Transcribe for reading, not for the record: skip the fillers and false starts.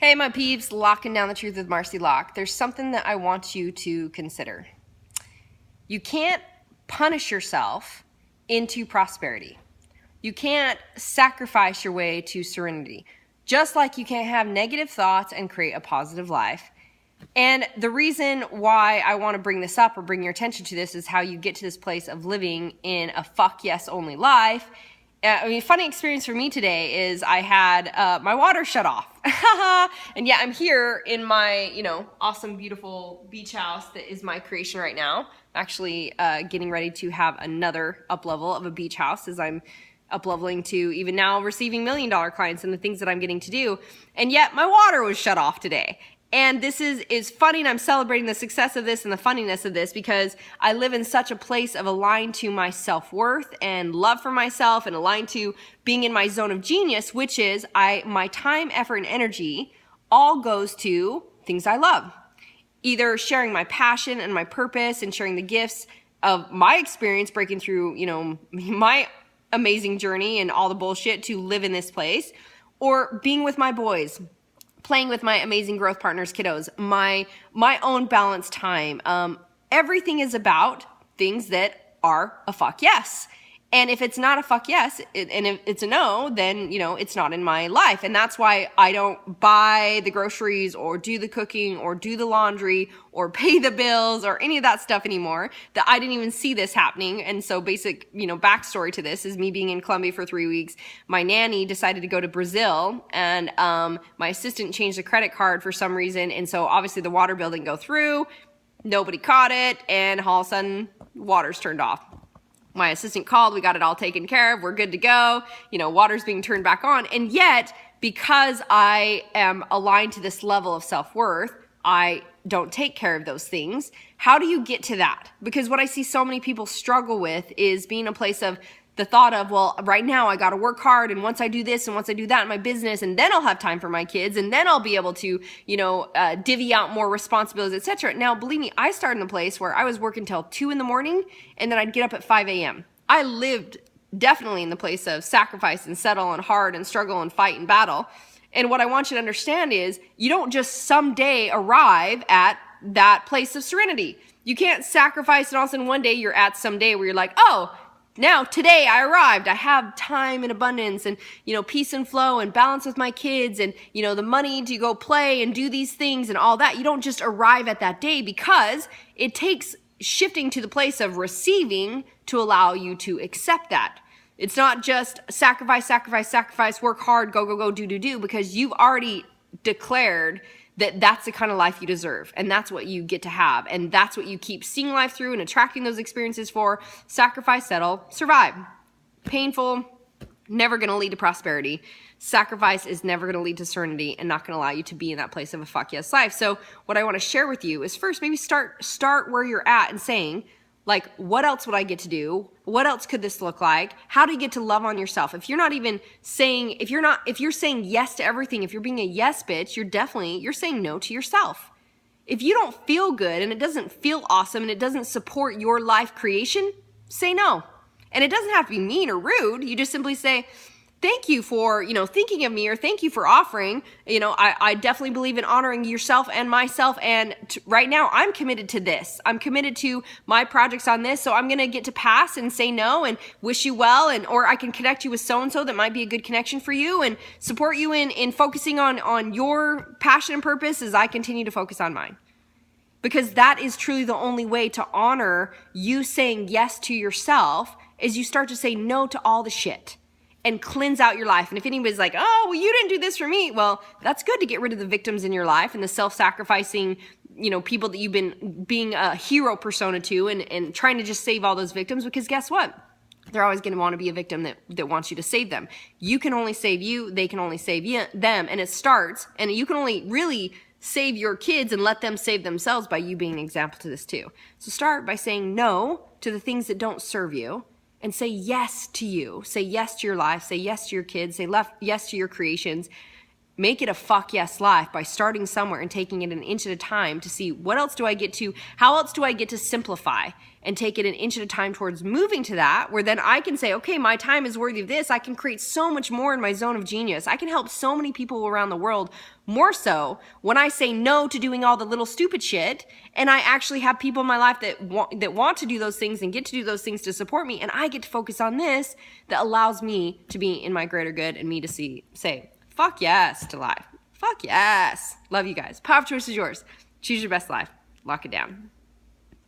Hey, my peeps, locking down the truth with Marci Lock. There's something that I want you to consider. You can't punish yourself into prosperity. You can't sacrifice your way to serenity. Just like you can't have negative thoughts and create a positive life. And the reason why I want to bring this up or bring your attention to this is how you get to this place of living in a fuck yes only life. Funny experience for me today is I had my water shut off. And yeah, I'm here in my, awesome, beautiful beach house that is my creation right now. I'm actually getting ready to have another up level of a beach house as I'm up leveling to even now receiving $1 million clients and the things that I'm getting to do. And yet my water was shut off today. And this is funny, and I'm celebrating the success of this and the funniness of this because I live in such a place of aligned to my self-worth and love for myself and aligned to being in my zone of genius, which is my time, effort, and energy all goes to things I love. Either sharing my passion and my purpose and sharing the gifts of my experience breaking through, my amazing journey and all the bullshit to live in this place, or being with my boys, playing with my amazing growth partners, kiddos, my own balanced time. Everything is about things that are a fuck yes. And if it's not a fuck yes, and if it's a no, then, it's not in my life. And that's why I don't buy the groceries or do the cooking or do the laundry or pay the bills or any of that stuff anymore. That I didn't even see this happening. And so basic, backstory to this is me being in Colombia for 3 weeks. My nanny decided to go to Brazil and my assistant changed the credit card for some reason. And so obviously the water bill didn't go through. Nobody caught it. And all of a sudden, water's turned off. My assistant called, we got it all taken care of, we're good to go, water's being turned back on. And yet, because I am aligned to this level of self-worth, I don't take care of those things. How do you get to that? Because what I see so many people struggle with is being a place of the thought of, well, right now I got to work hard, and once I do this and once I do that in my business, and then I'll have time for my kids, and then I'll be able to, divvy out more responsibilities, etc. Now, believe me, I started in a place where I was working till 2 a.m, and then I'd get up at 5 a.m. I lived definitely in the place of sacrifice and settle and hard and struggle and fight and battle. And what I want you to understand is you don't just someday arrive at that place of serenity. You can't sacrifice and all of a sudden one day you're at some day where you're like, oh, now, today I arrived, I have time and abundance and, peace and flow and balance with my kids and, the money to go play and do these things and all that. You don't just arrive at that day because it takes shifting to the place of receiving to allow you to accept that. It's not just sacrifice, work hard, go, do, because you've already declared that that's the kind of life you deserve, and that's what you get to have, and that's what you keep seeing life through and attracting those experiences for. Sacrifice, settle, survive. Painful, never going to lead to prosperity. Sacrifice is never going to lead to serenity and not going to allow you to be in that place of a fuck yes life. So what I want to share with you is first, maybe start where you're at and saying, like, what else would I get to do? What else could this look like? How do you get to love on yourself? If you're not even saying, if you're saying yes to everything, if you're being a yes bitch, you're saying no to yourself. If you don't feel good and it doesn't feel awesome and it doesn't support your life creation, say no. And it doesn't have to be mean or rude. You just simply say, thank you for, thinking of me, or thank you for offering. I definitely believe in honoring yourself and myself. And right now I'm committed to this. I'm committed to my projects on this. So I'm going to get to pass and say no and wish you well. Or I can connect you with so-and-so that might be a good connection for you and support you in focusing on your passion and purpose as I continue to focus on mine. Because that is truly the only way to honor you saying yes to yourself, is you start to say no to all the shit and cleanse out your life. And if anybody's like, oh, well, you didn't do this for me. Well, that's good to get rid of the victims in your life and the self-sacrificing, people that you've been being a hero persona to and trying to just save all those victims, because guess what? They're always going to want to be a victim that wants you to save them. You can only save you. They can only save them. And it starts, and you can only really save your kids and let them save themselves by you being an example to this too. So start by saying no to the things that don't serve you. And say yes to you. Say yes to your life. Say yes to your kids. Say yes to your creations. make it a fuck yes life by starting somewhere and taking it an inch at a time to see what else do I get to, how else do I get to simplify and take it an inch at a time towards moving to that, where then I can say, okay, my time is worthy of this. I can create so much more in my zone of genius. I can help so many people around the world more so when I say no to doing all the little stupid shit, and I actually have people in my life that want to do those things and get to do those things to support me, and I get to focus on this that allows me to be in my greater good and me to say, fuck yes to life. Fuck yes. Love you guys. Power of choice is yours. Choose your best life. Lock it down.